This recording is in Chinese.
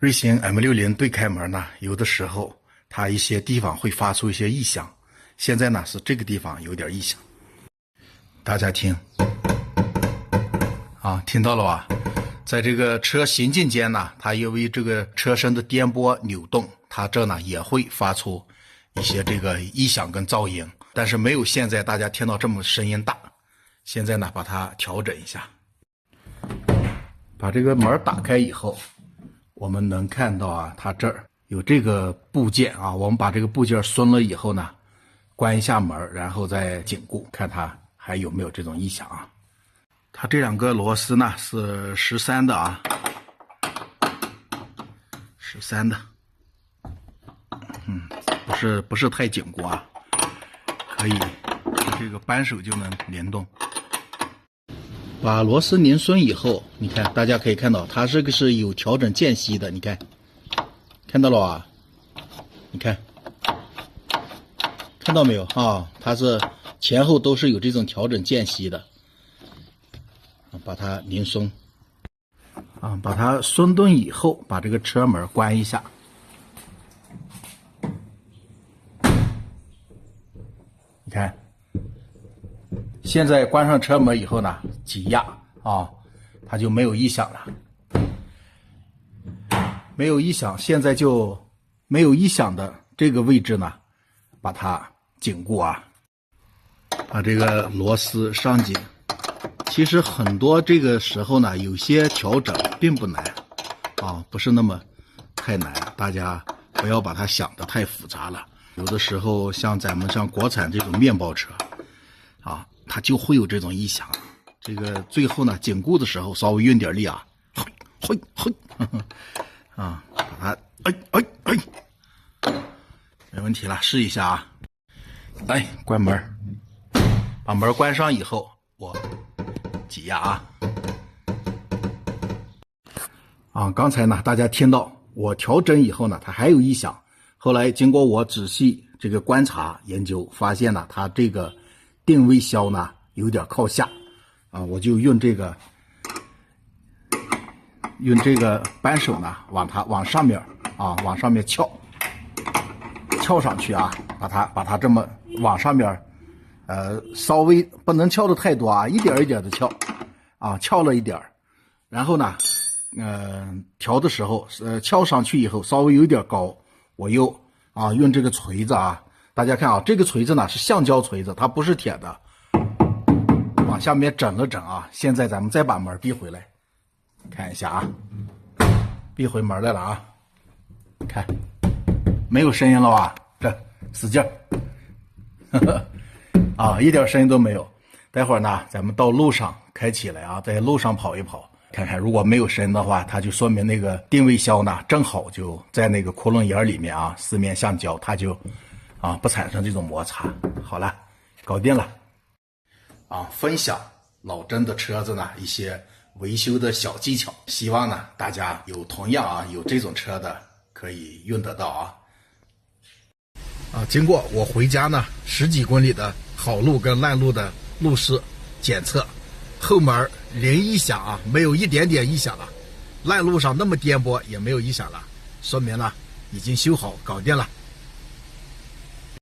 瑞星 M60 对开门呢，有的时候它一些地方会发出一些异响。现在呢是这个地方有点异响，大家听，啊，听到了吧？在这个车行进间呢，它因为这个车身的颠簸扭动，它这呢也会发出一些这个异响跟噪音，但是没有现在大家听到这么声音大。现在呢，把它调整一下，把这个门打开以后。我们能看到啊，它这儿有这个部件啊，我们把这个部件松了以后呢，关一下门，然后再紧固，看它还有没有这种异响啊。它这两个螺丝呢是13的啊，13的，不是太紧固啊，可以这个扳手就能联动。把螺丝拧松以后，你看，大家可以看到，它这个是有调整间隙的，你看，看到了吧？你看，看到没有啊？它是前后都是有这种调整间隙的。把它拧松，啊，把它松顿以后，把这个车门关一下。你看。现在关上车门以后呢，挤压啊，它就没有异响了，没有异响。现在就没有异响的这个位置呢，把它紧固啊，把这个螺丝上紧。其实很多这个时候呢，有些调整并不难啊，不是那么太难，大家不要把它想得太复杂了。有的时候像咱们国产这种面包车啊。它就会有这种异响，这个最后呢，紧固的时候稍微用点力啊，嘿，啊，把它，没问题了，试一下啊，来关门，把门关上以后，我挤压啊，刚才呢，大家听到我调整以后呢，它还有异响，后来经过我仔细这个观察研究，发现呢，它这个。定位销呢有点靠下，啊，我就用这个扳手呢往上面啊往上面翘上去啊，把它这么往上面，稍微不能翘的太多啊，一点一点的翘，啊，翘了一点，然后呢，调的时候翘上去以后稍微有点高，我又啊用这个锤子啊。大家看啊，这个锤子呢是橡胶锤子，它不是铁的。往下面整了整啊，现在咱们再把门闭回来，看一下啊，闭回门来了啊，看，没有声音了吧？这使劲儿，啊，一点声音都没有。待会儿呢，咱们到路上开起来啊，在路上跑一跑，看看如果没有声音的话，它就说明那个定位销呢正好就在那个窟窿眼里面啊，四面橡胶，它就。啊，不产生这种摩擦。好了，搞定了。啊，分享老甄的车子呢一些维修的小技巧，希望呢大家有同样啊有这种车的可以用得到啊。啊，经过我回家呢10几公里的好路跟烂路的路试检测，后门零异响啊，没有一点点异响了，烂路上那么颠簸也没有异响了，说明呢已经修好搞定了。